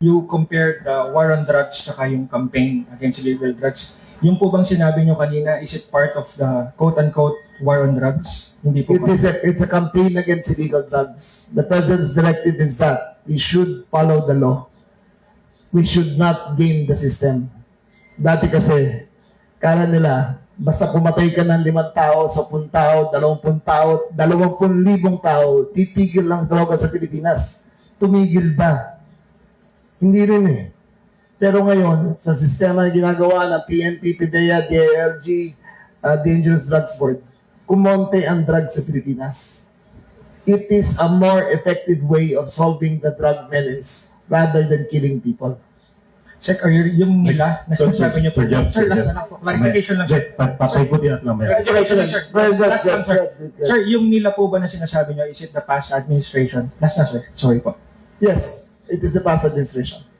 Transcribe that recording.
you compared the war on drugs saka yung campaign against illegal drugs. Yung po bang sinabi nyo kanina, is it part of the quote-unquote war on drugs? Hindi po ba? It's a campaign against illegal drugs. The President's directive is that we should follow the law. We should not game the system. Dati kasi, kala nila, basta pumatay ka ng 5 tao, 10 tao, 20 tao, 20,000 tao, titigil lang droga sa Pilipinas. Tumigil ba? Hindi rin eh. Pero ngayon, sa sistema na ginagawa ng PNP, PDEA, DILG, Dangerous Drugs Board, kumonte ang drugs sa Pilipinas. It is a more effective way of solving the drug menace rather than killing people. Sec, are yung nila, na sinasabi nyo po, sir, last na lang po, clarification lang, sir. Papaikutin at lang. Clarification lang, sir. Last lang, sir. Sir, yung nila po ba na sinasabi nyo, is it the past administration? Last na, sir. Sorry po. Yes, it is the past administration.